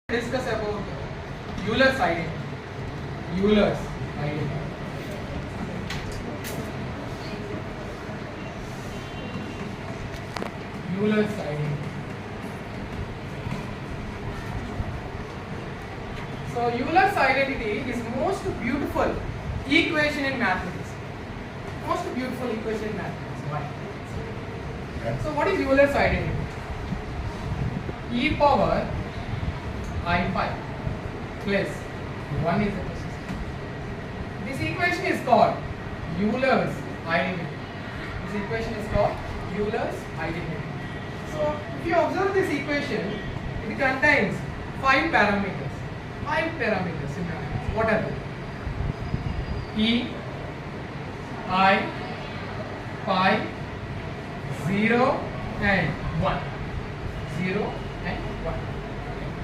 Discuss about Euler's identity. Euler's identity. Euler's identity. So Euler's identity is most beautiful equation in mathematics. Most beautiful equation in mathematics. Why? So what is Euler's identity? E power I pi plus 1 is the question. This equation is called Euler's identity. This equation is called Euler's identity. So if you observe this equation, it contains 5 parameters. 5 parameters in mathematics. What are they? E, I, pi, 0 and 1. 0 and 1.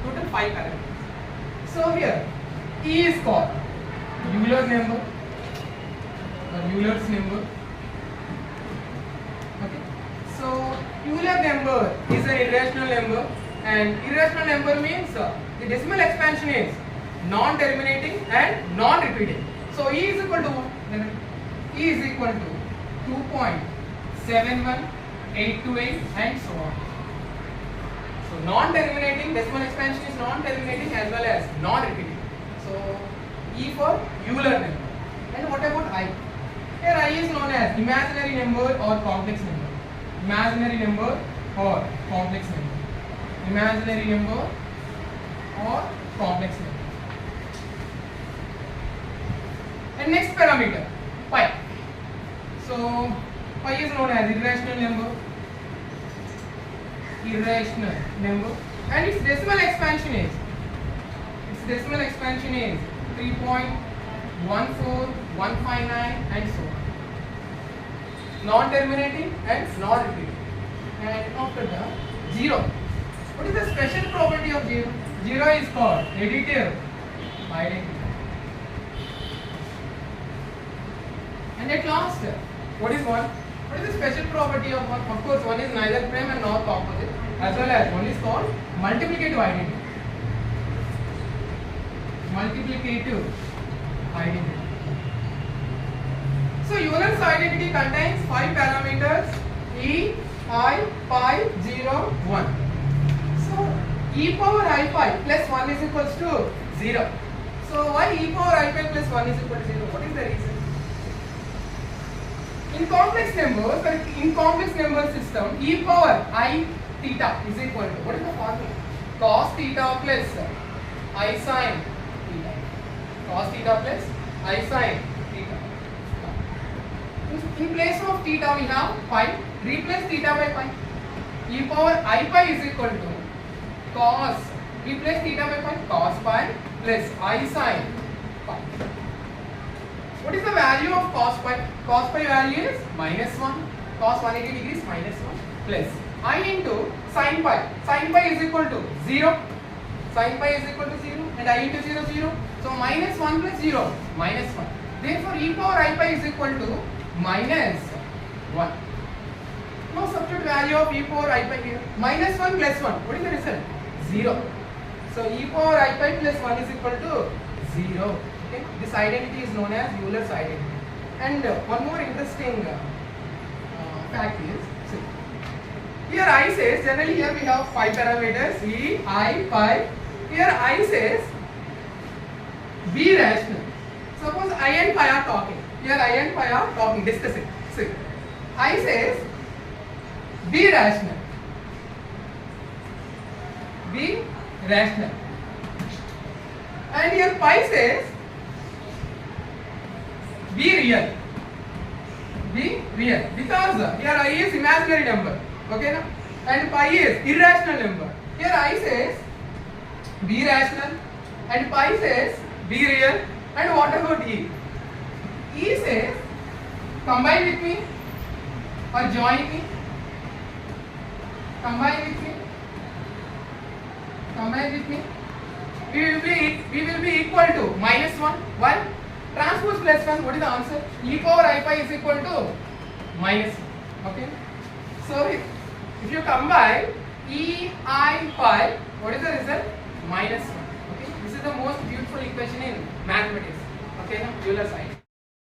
Total 5 parameters. So here E is called Euler number or Euler's number. Okay. So Euler number is an irrational number, and irrational number means the decimal expansion is non-terminating and non-repeating. So E is equal to what? E is equal to 2.71, 828 and so on. So non-terminating, decimal expansion is non-terminating as well as non-repeating. So E for Euler number. And what about I? Here I is known as imaginary number or complex number. Imaginary number or complex number. Imaginary number or complex number. And next parameter, pi. So pi is known as irrational number. Irrational number, and its decimal expansion is 3.14159 and so on. Non-terminating and non-repeating. And after the 0, what is the special property of 0? 0 is called additive identity. And at last, what is 1? What is the special property of 1? Of course, 1 is neither prime and nor composite, as well as 1 is called multiplicative identity. Multiplicative identity. So Euler's identity contains 5 parameters: E, I, pi, 0, 1. So E power I pi plus 1 is equals to 0. So why E power I pi plus 1 is equal to 0? What is the reason? In complex number system, e power I theta is equal to, what is the formula? Cos theta plus I sin theta. Cos theta plus I sin theta. In place of theta we have pi. Replace theta by pi. E power I pi is equal to cos. Replace theta by pi. Cos pi plus I sin pi. What is the value of cos pi? Cos pi value is minus 1. Cos 180 degrees minus 1 plus I into sin pi. Sin pi is equal to 0. Sin pi is equal to 0 and I into 0, 0. So minus 1 plus 0, minus 1. Therefore E power I pi is equal to minus 1. Now substitute value of E power I pi here. Minus 1 plus 1. What is the result? 0. So E power I pi plus 1 is equal to 0. Okay. This identity is known as Euler's identity. And one more interesting fact is, see, here I says, generally here we have 5 parameters, E, I, pi. Here I says be rational. Suppose I and pi are talking. Here I and pi are talking, discussing. See, I says be rational. Be rational. And here pi says be real. Be real. Because here I is imaginary number. Okay na? And pi is irrational number. Here I says be rational and pi says be real. And what about E? E says combine with me or join me. Combine with me. Combine with me. We will be equal to minus 1. Why? Transpose plus 1, what is the answer? E power I pi is equal to minus 1. Okay. So if you combine E, I, pi, what is the result? minus 1. Okay, this is the most beautiful equation in mathematics. Okay, now Euler side.